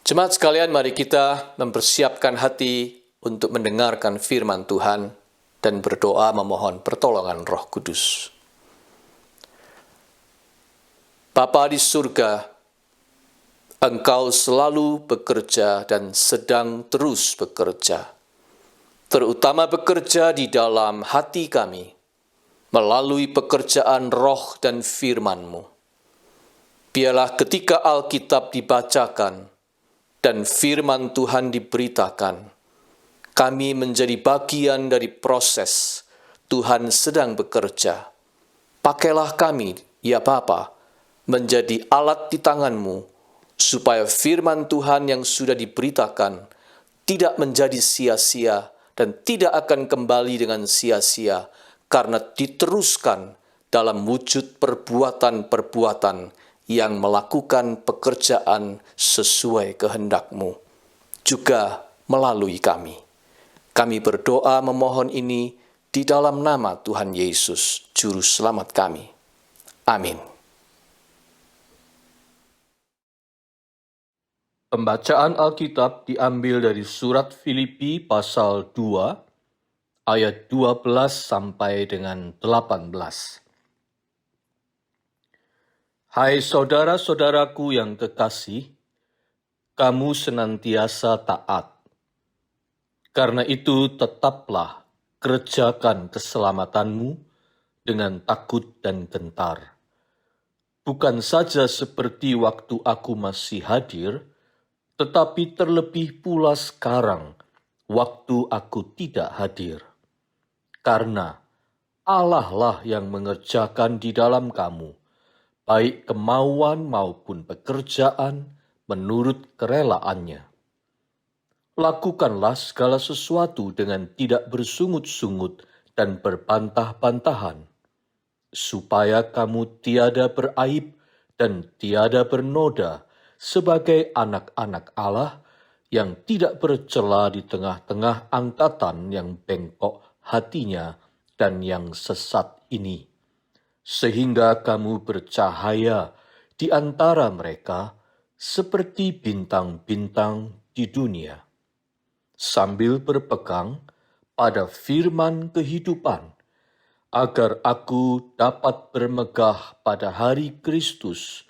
Jemaat sekalian, mari kita mempersiapkan hati untuk mendengarkan firman Tuhan dan berdoa memohon pertolongan Roh Kudus. Bapa di surga, Engkau selalu bekerja dan sedang terus bekerja, terutama bekerja di dalam hati kami, melalui pekerjaan roh dan firman-Mu. Biarlah ketika Alkitab dibacakan dan firman Tuhan diberitakan, kami menjadi bagian dari proses Tuhan sedang bekerja. Pakailah kami, ya Bapa, menjadi alat di tangan-Mu, supaya firman Tuhan yang sudah diberitakan tidak menjadi sia-sia dan tidak akan kembali dengan sia-sia, karena diteruskan dalam wujud perbuatan-perbuatan yang melakukan pekerjaan sesuai kehendak-Mu, juga melalui kami. Kami berdoa memohon ini di dalam nama Tuhan Yesus, Juru Selamat kami. Amin. Pembacaan Alkitab diambil dari surat Filipi pasal 2, ayat 12 sampai dengan 18. Hai saudara-saudaraku yang kekasih, kamu senantiasa taat. Karena itu tetaplah kerjakan keselamatanmu dengan takut dan gentar. Bukan saja seperti waktu aku masih hadir, tetapi terlebih pula sekarang, waktu aku tidak hadir. Karena Allah lah yang mengerjakan di dalam kamu, baik kemauan maupun pekerjaan menurut kerelaannya. Lakukanlah segala sesuatu dengan tidak bersungut-sungut dan berbantah-bantahan, supaya kamu tiada beraib dan tiada bernoda sebagai anak-anak Allah yang tidak bercela di tengah-tengah angkatan yang bengkok hatinya dan yang sesat ini, sehingga kamu bercahaya di antara mereka seperti bintang-bintang di dunia, sambil berpegang pada firman kehidupan, agar aku dapat bermegah pada hari Kristus,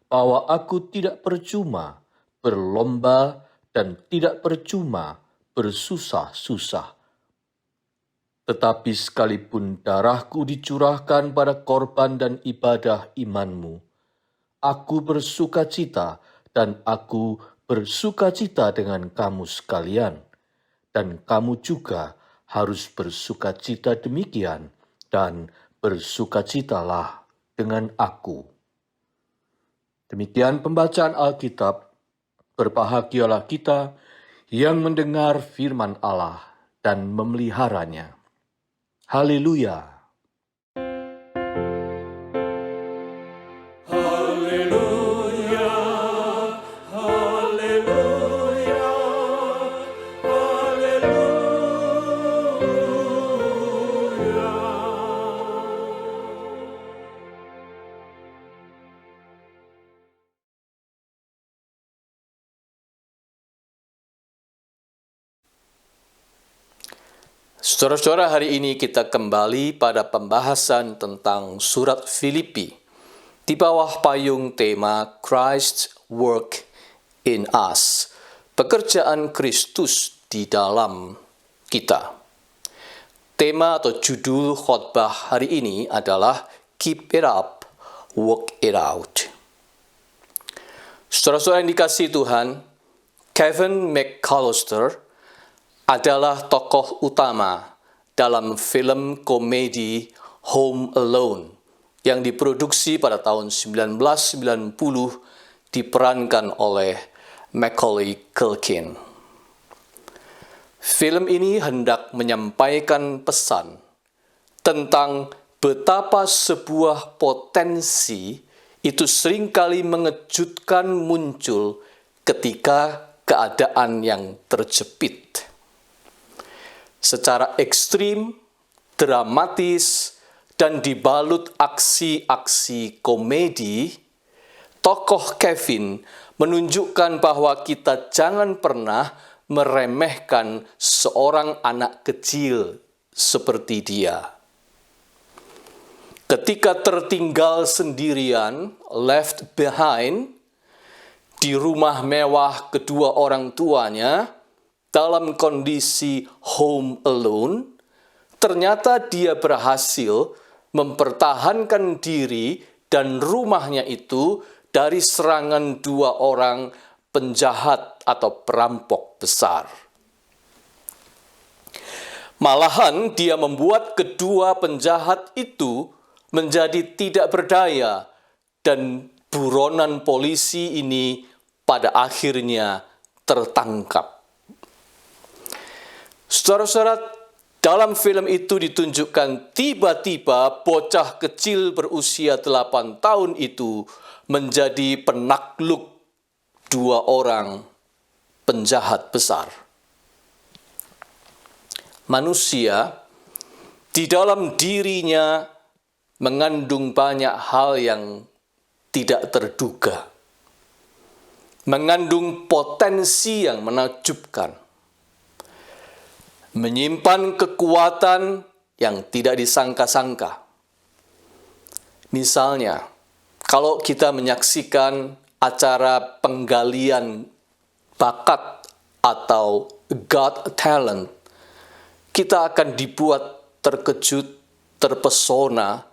bahwa aku tidak percuma berlomba dan tidak percuma bersusah-susah. Tetapi sekalipun darahku dicurahkan pada korban dan ibadah imanmu, aku bersukacita dan aku bersukacita dengan kamu sekalian, dan kamu juga harus bersukacita demikian, dan bersukacitalah dengan aku. Demikian pembacaan Alkitab. Berbahagialah kita yang mendengar firman Allah dan memeliharanya. Haleluya! Saudara-saudara, hari ini kita kembali pada pembahasan tentang surat Filipi di bawah payung tema Christ's Work in Us, pekerjaan Kristus di dalam kita. Tema atau judul khotbah hari ini adalah Keep It Up, Work It Out. Saudara-saudara yang dikasihi Tuhan, Kevin McAllister adalah tokoh utama dalam film komedi Home Alone yang diproduksi pada tahun 1990, diperankan oleh Macaulay Culkin. Film ini hendak menyampaikan pesan tentang betapa sebuah potensi itu seringkali mengejutkan muncul ketika keadaan yang terjepit. Secara ekstrim, dramatis, dan dibalut aksi-aksi komedi, tokoh Kevin menunjukkan bahwa kita jangan pernah meremehkan seorang anak kecil seperti dia. Ketika tertinggal sendirian, left behind, di rumah mewah kedua orang tuanya, dalam kondisi home alone, ternyata dia berhasil mempertahankan diri dan rumahnya itu dari serangan dua orang penjahat atau perampok besar. Malahan dia membuat kedua penjahat itu menjadi tidak berdaya dan buronan polisi ini pada akhirnya tertangkap. Saudara-saudara, dalam film itu ditunjukkan tiba-tiba bocah kecil berusia 8 tahun itu menjadi penakluk dua orang penjahat besar. Manusia di dalam dirinya mengandung banyak hal yang tidak terduga. Mengandung potensi yang menakjubkan. Menyimpan kekuatan yang tidak disangka-sangka. Misalnya, kalau kita menyaksikan acara penggalian bakat atau Got Talent, kita akan dibuat terkejut, terpesona,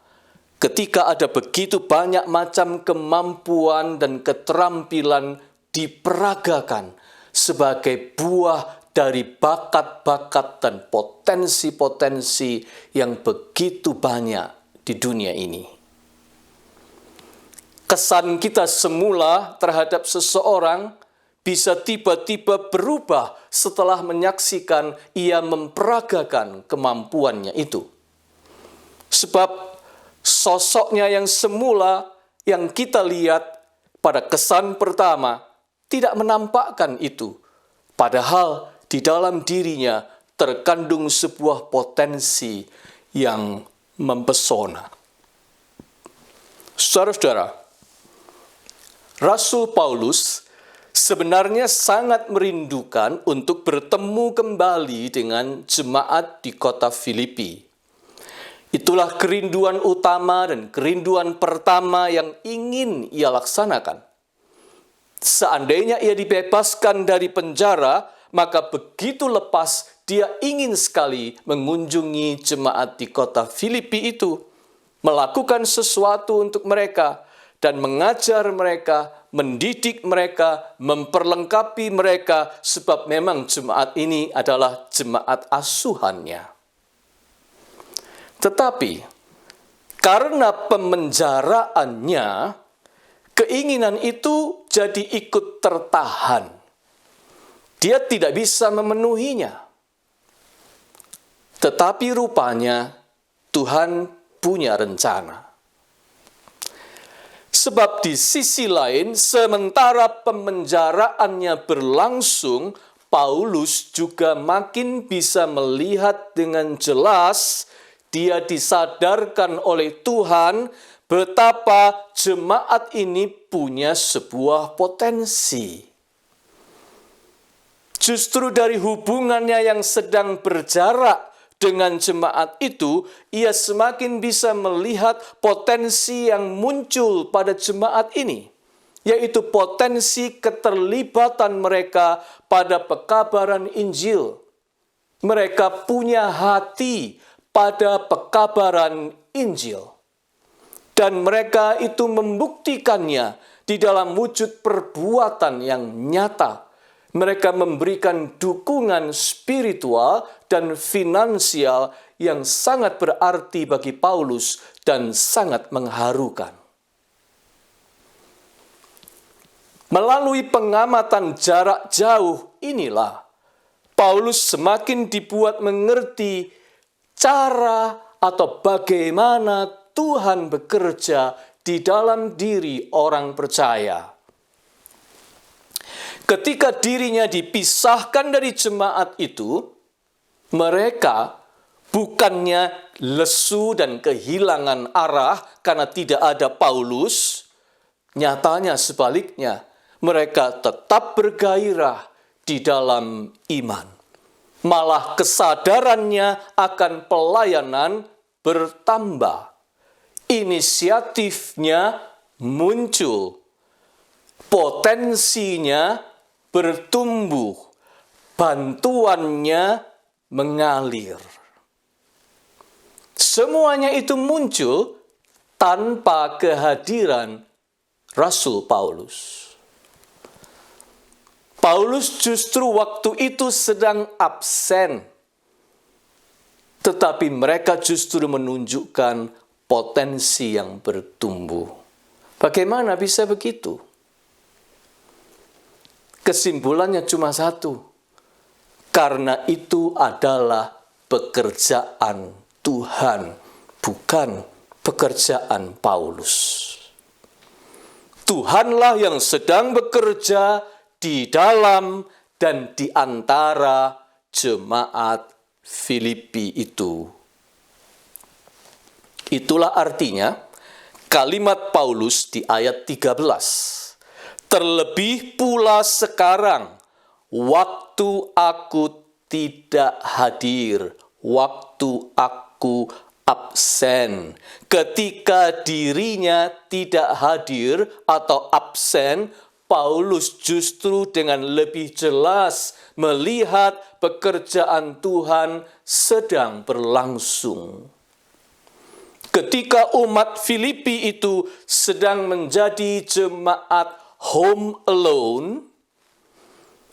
ketika ada begitu banyak macam kemampuan dan keterampilan diperagakan sebagai buah dari bakat-bakat dan potensi-potensi yang begitu banyak di dunia ini. Kesan kita semula terhadap seseorang bisa tiba-tiba berubah setelah menyaksikan ia memperagakan kemampuannya itu. Sebab sosoknya yang semula yang kita lihat pada kesan pertama tidak menampakkan itu. Padahal di dalam dirinya terkandung sebuah potensi yang mempesona. Saudara-saudara, Rasul Paulus sebenarnya sangat merindukan untuk bertemu kembali dengan jemaat di kota Filipi. Itulah kerinduan utama dan kerinduan pertama yang ingin ia laksanakan. Seandainya ia dibebaskan dari penjara, maka begitu lepas dia ingin sekali mengunjungi jemaat di kota Filipi itu, melakukan sesuatu untuk mereka, dan mengajar mereka, mendidik mereka, memperlengkapi mereka, sebab memang jemaat ini adalah jemaat asuhannya. Tetapi, karena pemenjaraannya, keinginan itu jadi ikut tertahan. Dia tidak bisa memenuhinya. Tetapi rupanya Tuhan punya rencana. Sebab di sisi lain, sementara pemenjaraannya berlangsung, Paulus juga makin bisa melihat dengan jelas, dia disadarkan oleh Tuhan betapa jemaat ini punya sebuah potensi. Justru dari hubungannya yang sedang berjarak dengan jemaat itu, ia semakin bisa melihat potensi yang muncul pada jemaat ini, yaitu potensi keterlibatan mereka pada pekabaran Injil. Mereka punya hati pada pekabaran Injil. Dan mereka itu membuktikannya di dalam wujud perbuatan yang nyata. Mereka memberikan dukungan spiritual dan finansial yang sangat berarti bagi Paulus dan sangat mengharukan. Melalui pengamatan jarak jauh inilah, Paulus semakin dibuat mengerti cara atau bagaimana Tuhan bekerja di dalam diri orang percaya. Ketika dirinya dipisahkan dari jemaat itu, mereka bukannya lesu dan kehilangan arah karena tidak ada Paulus, nyatanya sebaliknya, mereka tetap bergairah di dalam iman. Malah kesadarannya akan pelayanan bertambah. Inisiatifnya muncul, potensinya bertumbuh, bantuannya mengalir. Semuanya itu muncul tanpa kehadiran Rasul Paulus. Paulus justru waktu itu sedang absen, tetapi mereka justru menunjukkan potensi yang bertumbuh. Bagaimana bisa begitu? Kesimpulannya cuma satu. Karena itu adalah pekerjaan Tuhan, bukan pekerjaan Paulus. Tuhanlah yang sedang bekerja di dalam dan di antara jemaat Filipi itu. Itulah artinya kalimat Paulus di ayat 13. Terlebih pula sekarang, waktu aku tidak hadir, waktu aku absen. Ketika dirinya tidak hadir atau absen, Paulus justru dengan lebih jelas melihat pekerjaan Tuhan sedang berlangsung. Ketika umat Filipi itu sedang menjadi jemaat home alone,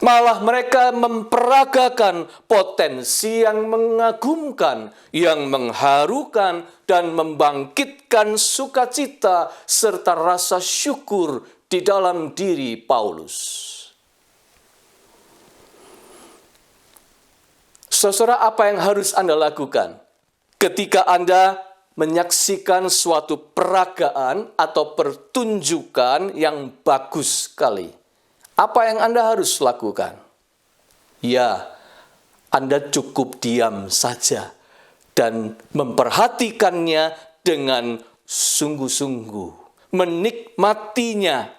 malah mereka memperagakan potensi yang mengagumkan, yang mengharukan, dan membangkitkan sukacita serta rasa syukur di dalam diri Paulus. Saudara, apa yang harus Anda lakukan ketika Anda menyaksikan suatu peragaan atau pertunjukan yang bagus sekali? Apa yang Anda harus lakukan? Ya, Anda cukup diam saja dan memperhatikannya dengan sungguh-sungguh, menikmatinya.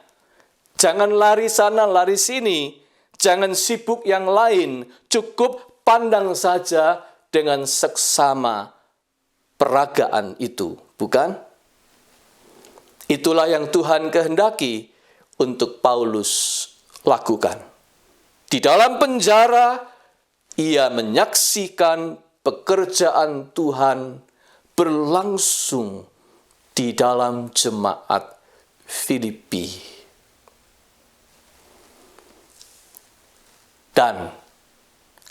Jangan lari sana, lari sini, jangan sibuk yang lain, cukup pandang saja dengan seksama peragaan itu, bukan? Itulah yang Tuhan kehendaki untuk Paulus lakukan. Di dalam penjara, ia menyaksikan pekerjaan Tuhan berlangsung di dalam jemaat Filipi. Dan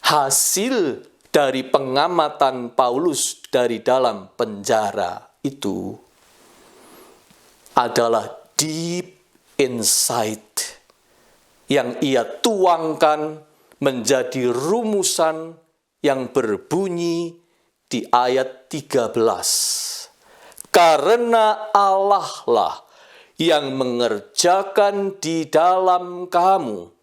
hasil dari pengamatan Paulus dari dalam penjara itu adalah deep insight yang ia tuangkan menjadi rumusan yang berbunyi di ayat 13. Karena Allah lah yang mengerjakan di dalam kamu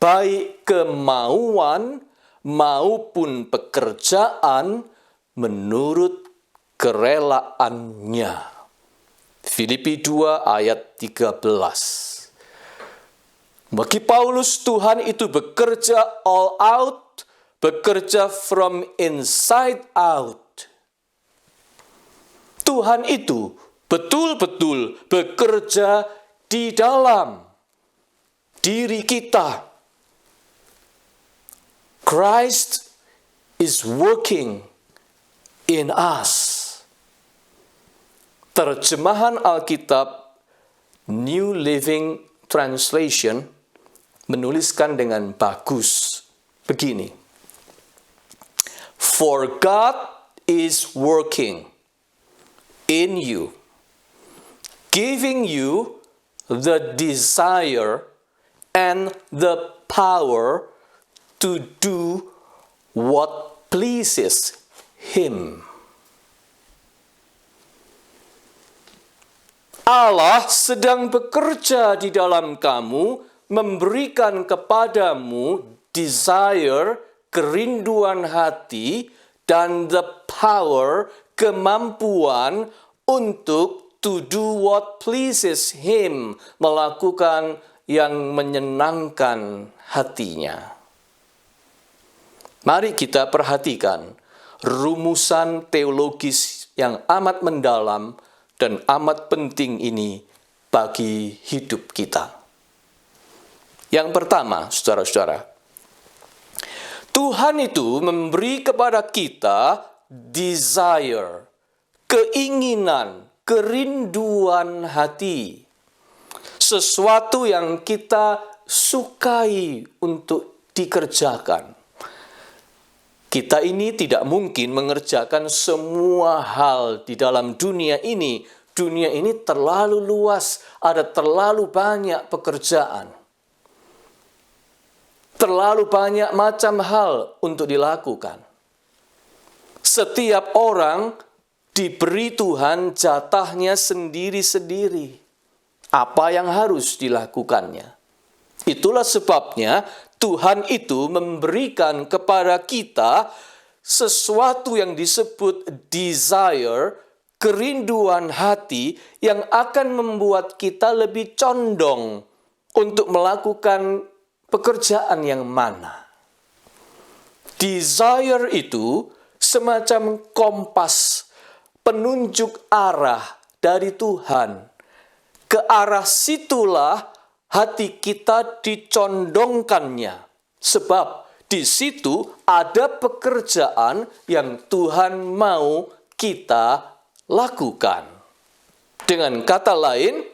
baik kemauan maupun pekerjaan menurut kerelaannya. Filipi 2 ayat 13. Bagi Paulus, Tuhan itu bekerja all out, bekerja from inside out. Tuhan itu betul-betul bekerja di dalam diri kita. Christ is working in us. Terjemahan Alkitab New Living Translation menuliskan dengan bagus begini. For God is working in you, giving you the desire and the power to do what pleases Him. Allah sedang bekerja di dalam kamu, memberikan kepadamu desire, kerinduan hati, dan the power, kemampuan untuk to do what pleases Him, melakukan yang menyenangkan hatinya. Mari kita perhatikan rumusan teologis yang amat mendalam dan amat penting ini bagi hidup kita. Yang pertama, saudara-saudara, Tuhan itu memberi kepada kita desire, keinginan, kerinduan hati. Sesuatu yang kita sukai untuk dikerjakan. Kita ini tidak mungkin mengerjakan semua hal di dalam dunia ini. Dunia ini terlalu luas, ada terlalu banyak pekerjaan. Terlalu banyak macam hal untuk dilakukan. Setiap orang diberi Tuhan jatahnya sendiri-sendiri. Apa yang harus dilakukannya. Itulah sebabnya Tuhan itu memberikan kepada kita sesuatu yang disebut desire, kerinduan hati yang akan membuat kita lebih condong untuk melakukan pekerjaan yang mana. Desire itu semacam kompas, penunjuk arah dari Tuhan. Ke arah situlah hati kita dicondongkannya. Sebab di situ ada pekerjaan yang Tuhan mau kita lakukan. Dengan kata lain,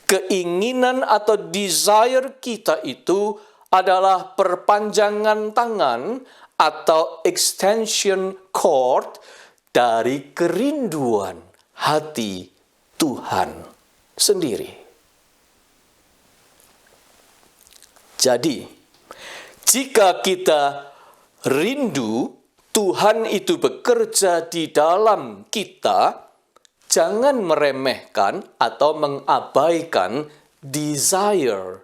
keinginan atau desire kita itu adalah perpanjangan tangan atau extension cord dari kerinduan hati Tuhan sendiri. Jadi, jika kita rindu Tuhan itu bekerja di dalam kita, jangan meremehkan atau mengabaikan desire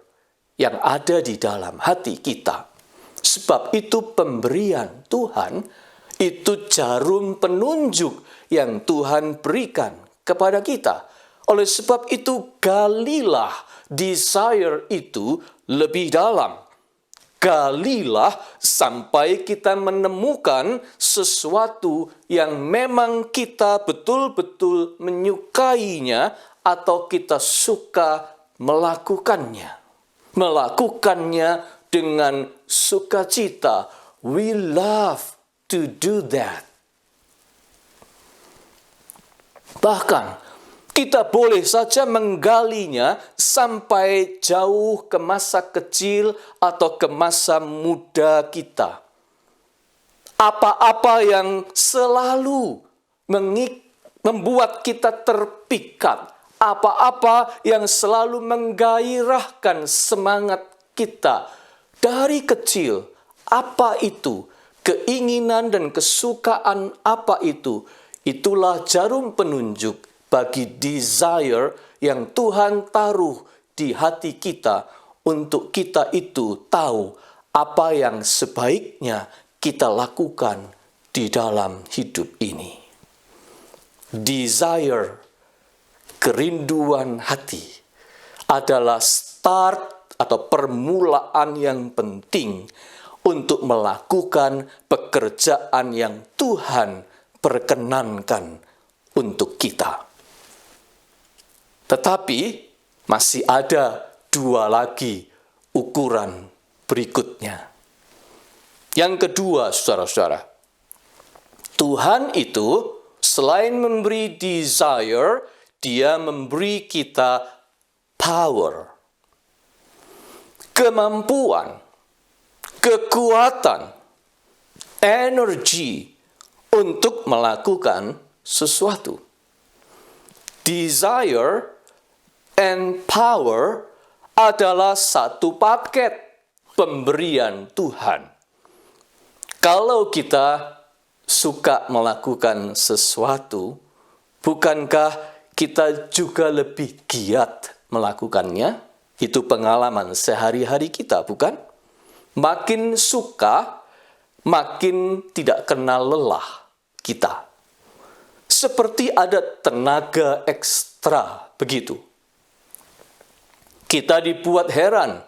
yang ada di dalam hati kita. Sebab itu pemberian Tuhan, itu jarum penunjuk yang Tuhan berikan kepada kita. Oleh sebab itu galilah desire itu lebih dalam. Galilah sampai kita menemukan sesuatu yang memang kita betul-betul menyukainya atau kita suka melakukannya. Melakukannya dengan sukacita. We love to do that. Bahkan kita boleh saja menggalinya sampai jauh ke masa kecil atau ke masa muda kita. Apa-apa yang selalu membuat kita terpikat, apa-apa yang selalu menggairahkan semangat kita dari kecil, apa itu? Keinginan dan kesukaan apa itu? Itulah jarum penunjuk bagi desire yang Tuhan taruh di hati kita untuk kita itu tahu apa yang sebaiknya kita lakukan di dalam hidup ini. Desire, kerinduan hati adalah start atau permulaan yang penting untuk melakukan pekerjaan yang Tuhan perkenankan untuk kita. Tetapi masih ada dua lagi ukuran berikutnya. Yang kedua, saudara-saudara, Tuhan itu selain memberi desire, Dia memberi kita power, kemampuan, kekuatan, energi untuk melakukan sesuatu. Desire and power adalah satu paket pemberian Tuhan. Kalau kita suka melakukan sesuatu, bukankah kita juga lebih giat melakukannya? Itu pengalaman sehari-hari kita, bukan? Makin suka, makin tidak kenal lelah kita. Seperti ada tenaga ekstra begitu. Kita dibuat heran,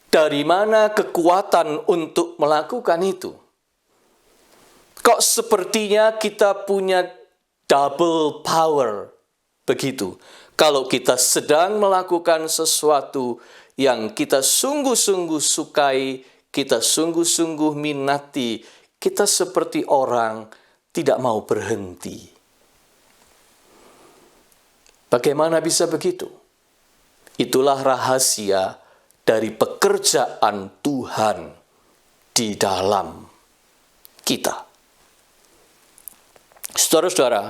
dari mana kekuatan untuk melakukan itu? Kok sepertinya kita punya double power begitu. Kalau kita sedang melakukan sesuatu yang kita sungguh-sungguh sukai, kita sungguh-sungguh minati, kita seperti orang tidak mau berhenti. Bagaimana bisa begitu? Itulah rahasia dari pekerjaan Tuhan di dalam kita. Saudara-saudara,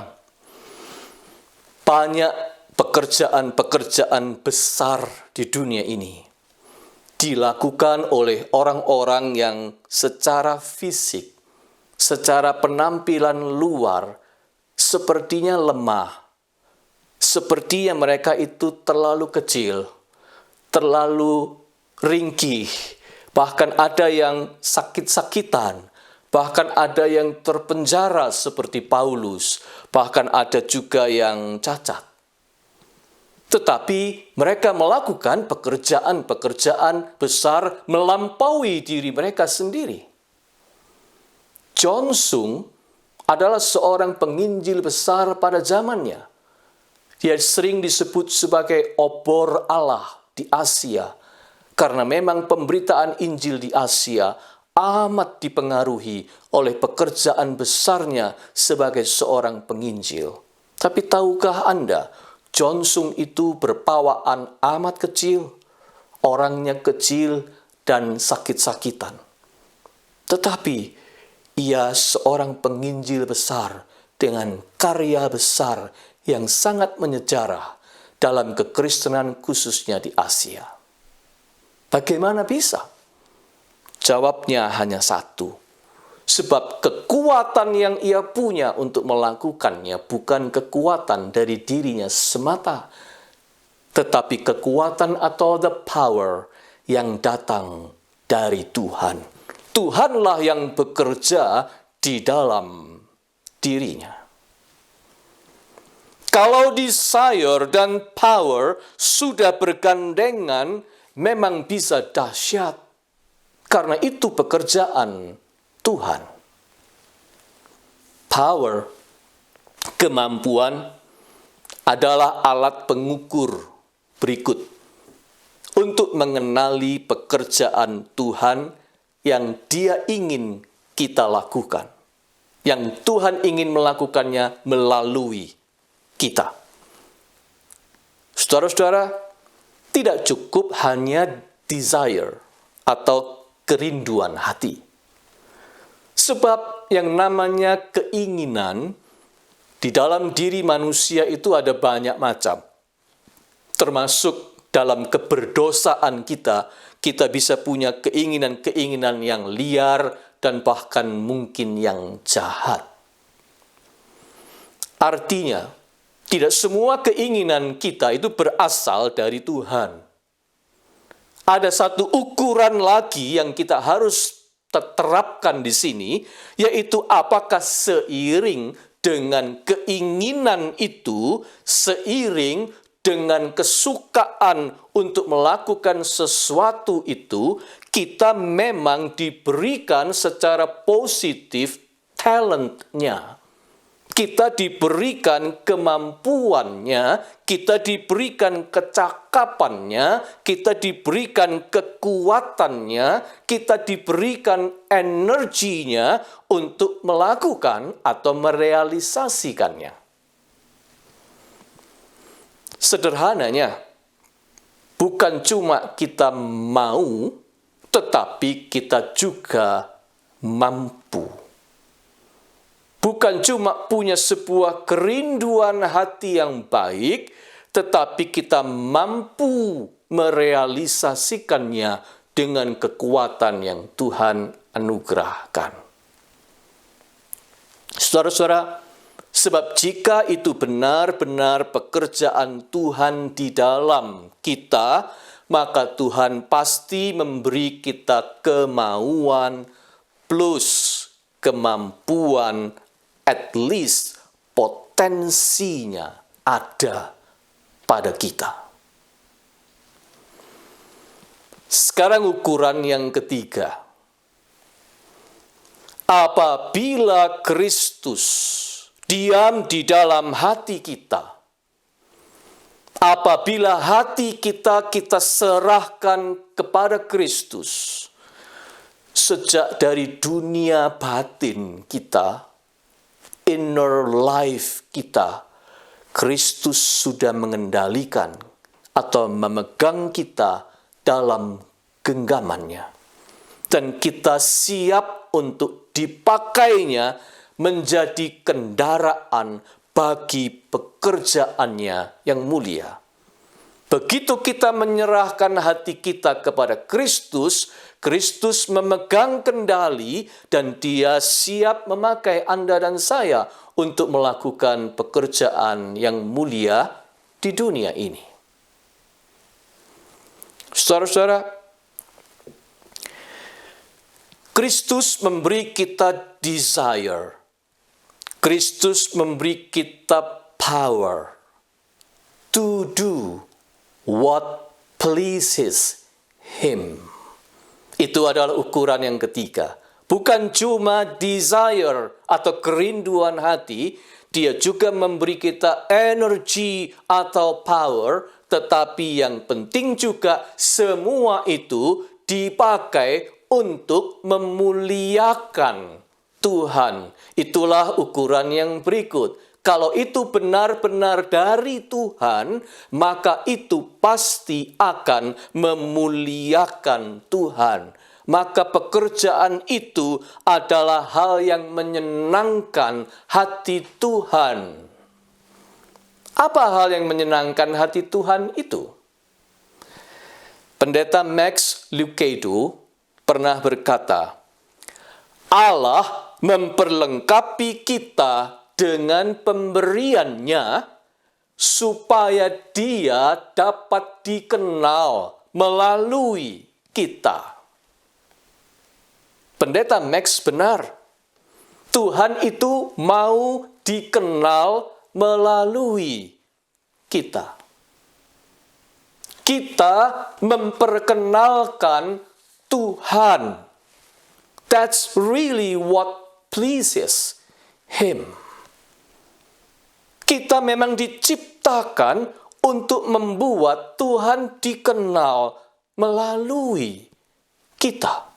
banyak pekerjaan-pekerjaan besar di dunia ini dilakukan oleh orang-orang yang secara fisik, secara penampilan luar, sepertinya lemah. Sepertinya mereka itu terlalu kecil, terlalu ringkih, bahkan ada yang sakit-sakitan, bahkan ada yang terpenjara seperti Paulus, bahkan ada juga yang cacat. Tetapi mereka melakukan pekerjaan-pekerjaan besar melampaui diri mereka sendiri. John Sung adalah seorang penginjil besar pada zamannya. Dia sering disebut sebagai obor Allah di Asia, karena memang pemberitaan Injil di Asia amat dipengaruhi oleh pekerjaan besarnya sebagai seorang penginjil. Tapi tahukah Anda, John Sung itu berpawaan amat kecil, orangnya kecil dan sakit-sakitan. Tetapi ia seorang penginjil besar dengan karya besar yang sangat menyejarah dalam kekristenan khususnya di Asia. Bagaimana bisa? Jawabnya hanya satu. Sebab kekuatan yang ia punya untuk melakukannya bukan kekuatan dari dirinya semata, tetapi kekuatan atau the power yang datang dari Tuhan. Tuhanlah yang bekerja di dalam dirinya. Kalau desire dan power sudah bergandengan, memang bisa dahsyat. Karena itu pekerjaan Tuhan. Power, kemampuan, adalah alat pengukur berikut untuk mengenali pekerjaan Tuhan yang Dia ingin kita lakukan. Yang Tuhan ingin melakukannya melalui kita. Saudara-saudara, tidak cukup hanya desire atau kerinduan hati. Sebab yang namanya keinginan di dalam diri manusia itu ada banyak macam. Termasuk dalam keberdosaan kita, kita bisa punya keinginan-keinginan yang liar dan bahkan mungkin yang jahat. Artinya, tidak semua keinginan kita itu berasal dari Tuhan. Ada satu ukuran lagi yang kita harus terapkan di sini, yaitu apakah seiring dengan keinginan itu, seiring dengan kesukaan untuk melakukan sesuatu itu, kita memang diberikan secara positif talentnya. Kita diberikan kemampuannya, kita diberikan kecakapannya, kita diberikan kekuatannya, kita diberikan energinya untuk melakukan atau merealisasikannya. Sederhananya, bukan cuma kita mau, tetapi kita juga mampu. Bukan cuma punya sebuah kerinduan hati yang baik, tetapi kita mampu merealisasikannya dengan kekuatan yang Tuhan anugerahkan. Saudara-saudara, sebab jika itu benar-benar pekerjaan Tuhan di dalam kita, maka Tuhan pasti memberi kita kemauan plus kemampuan, at least potensinya ada pada kita. Sekarang ukuran yang ketiga. Apabila Kristus diam di dalam hati kita, apabila hati kita serahkan kepada Kristus, sejak dari dunia batin kita, inner life kita, Kristus sudah mengendalikan atau memegang kita dalam genggamannya. Dan kita siap untuk dipakainya menjadi kendaraan bagi pekerjaannya yang mulia. Begitu kita menyerahkan hati kita kepada Kristus, Kristus memegang kendali dan Dia siap memakai Anda dan saya untuk melakukan pekerjaan yang mulia di dunia ini. Saudara-saudara, Kristus memberi kita desire. Kristus memberi kita power to do what pleases Him. Itu adalah ukuran yang ketiga. Bukan cuma desire atau kerinduan hati, Dia juga memberi kita energy atau power, tetapi yang penting juga semua itu dipakai untuk memuliakan Tuhan. Itulah ukuran yang berikut. Kalau itu benar-benar dari Tuhan, maka itu pasti akan memuliakan Tuhan. Maka pekerjaan itu adalah hal yang menyenangkan hati Tuhan. Apa hal yang menyenangkan hati Tuhan itu? Pendeta Max Lucado pernah berkata, Allah memperlengkapi kita dengan pemberiannya supaya Dia dapat dikenal melalui kita. Pendeta Max benar. Tuhan itu mau dikenal melalui kita. Kita memperkenalkan Tuhan. That's really what pleases Him. Kita memang diciptakan untuk membuat Tuhan dikenal melalui kita.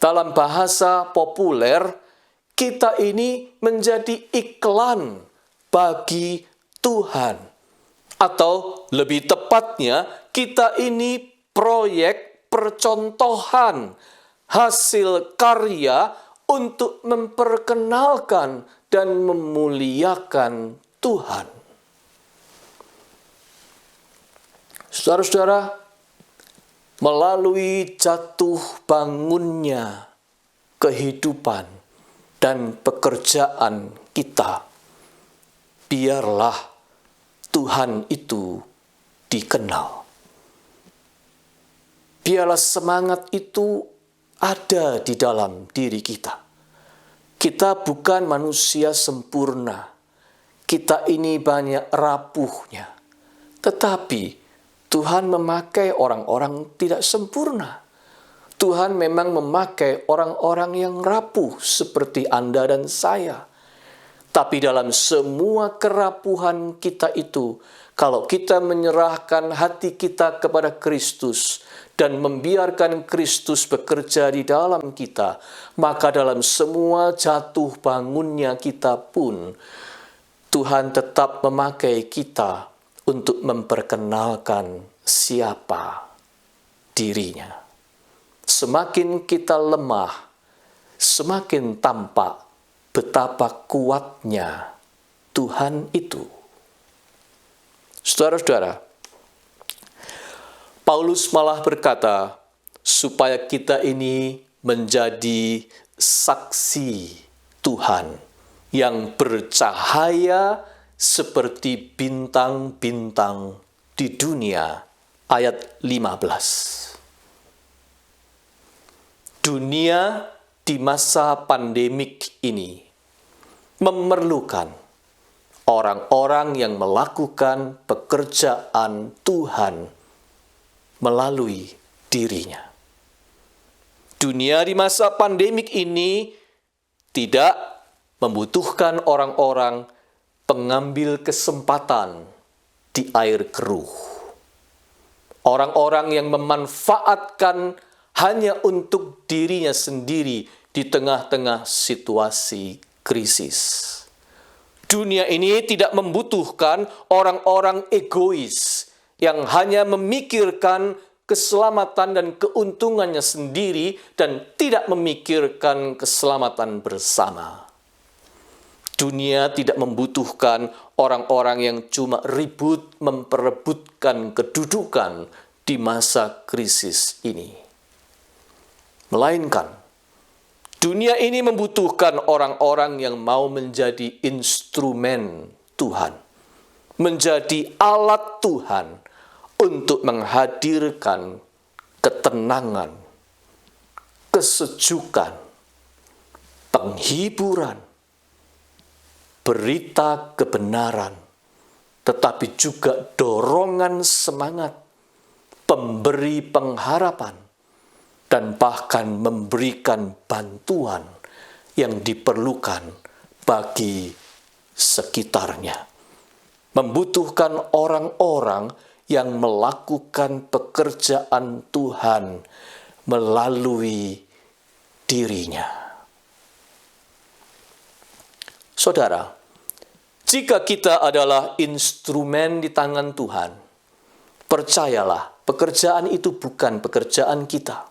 Dalam bahasa populer, kita ini menjadi iklan bagi Tuhan. Atau lebih tepatnya, kita ini proyek percontohan hasil karya untuk memperkenalkan dan memuliakan Tuhan. Saudara-saudara, melalui jatuh bangunnya kehidupan dan pekerjaan kita, biarlah Tuhan itu dikenal. Biarlah semangat itu ada di dalam diri kita. Kita bukan manusia sempurna. Kita ini banyak rapuhnya. Tetapi Tuhan memakai orang-orang tidak sempurna. Tuhan memang memakai orang-orang yang rapuh seperti Anda dan saya. Tapi dalam semua kerapuhan kita itu, kalau kita menyerahkan hati kita kepada Kristus dan membiarkan Kristus bekerja di dalam kita, maka dalam semua jatuh bangunnya kita pun, Tuhan tetap memakai kita untuk memperkenalkan siapa dirinya. Semakin kita lemah, semakin tampak betapa kuatnya Tuhan itu. Saudara-saudara, Paulus malah berkata, supaya kita ini menjadi saksi Tuhan yang bercahaya seperti bintang-bintang di dunia. Ayat 15. Dunia di masa pandemik ini memerlukan orang-orang yang melakukan pekerjaan Tuhan melalui dirinya. Dunia di masa pandemik ini tidak membutuhkan orang-orang pengambil kesempatan di air keruh. Orang-orang yang memanfaatkan hanya untuk dirinya sendiri di tengah-tengah situasi krisis. Dunia ini tidak membutuhkan orang-orang egois yang hanya memikirkan keselamatan dan keuntungannya sendiri dan tidak memikirkan keselamatan bersama. Dunia tidak membutuhkan orang-orang yang cuma ribut memperebutkan kedudukan di masa krisis ini. Melainkan, dunia ini membutuhkan orang-orang yang mau menjadi instrumen Tuhan, menjadi alat Tuhan untuk menghadirkan ketenangan, kesejukan, penghiburan, berita kebenaran, tetapi juga dorongan semangat, pemberi pengharapan, dan bahkan memberikan bantuan yang diperlukan bagi sekitarnya. Membutuhkan orang-orang yang melakukan pekerjaan Tuhan melalui dirinya. Saudara, jika kita adalah instrumen di tangan Tuhan, percayalah, pekerjaan itu bukan pekerjaan kita.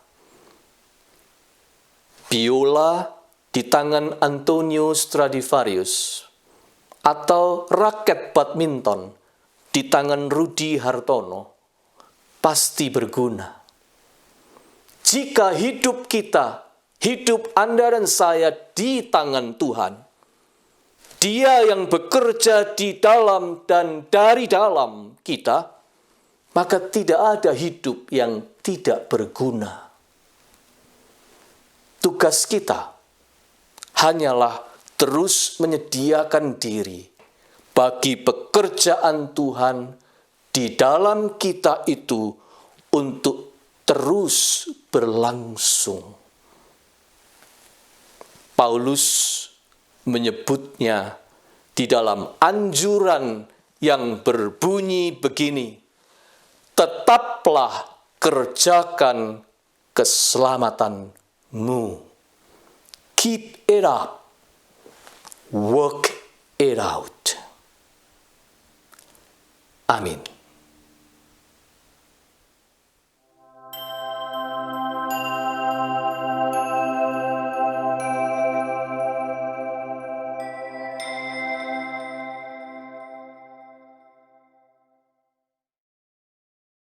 Biola di tangan Antonio Stradivarius atau raket badminton di tangan Rudi Hartono pasti berguna. Jika hidup kita, hidup Anda dan saya di tangan Tuhan, Dia yang bekerja di dalam dan dari dalam kita, maka tidak ada hidup yang tidak berguna. Tugas kita hanyalah terus menyediakan diri bagi pekerjaan Tuhan di dalam kita itu untuk terus berlangsung. Paulus menyebutnya di dalam anjuran yang berbunyi begini, tetaplah kerjakan keselamatanmu. Keep it up. Work it out. Amin.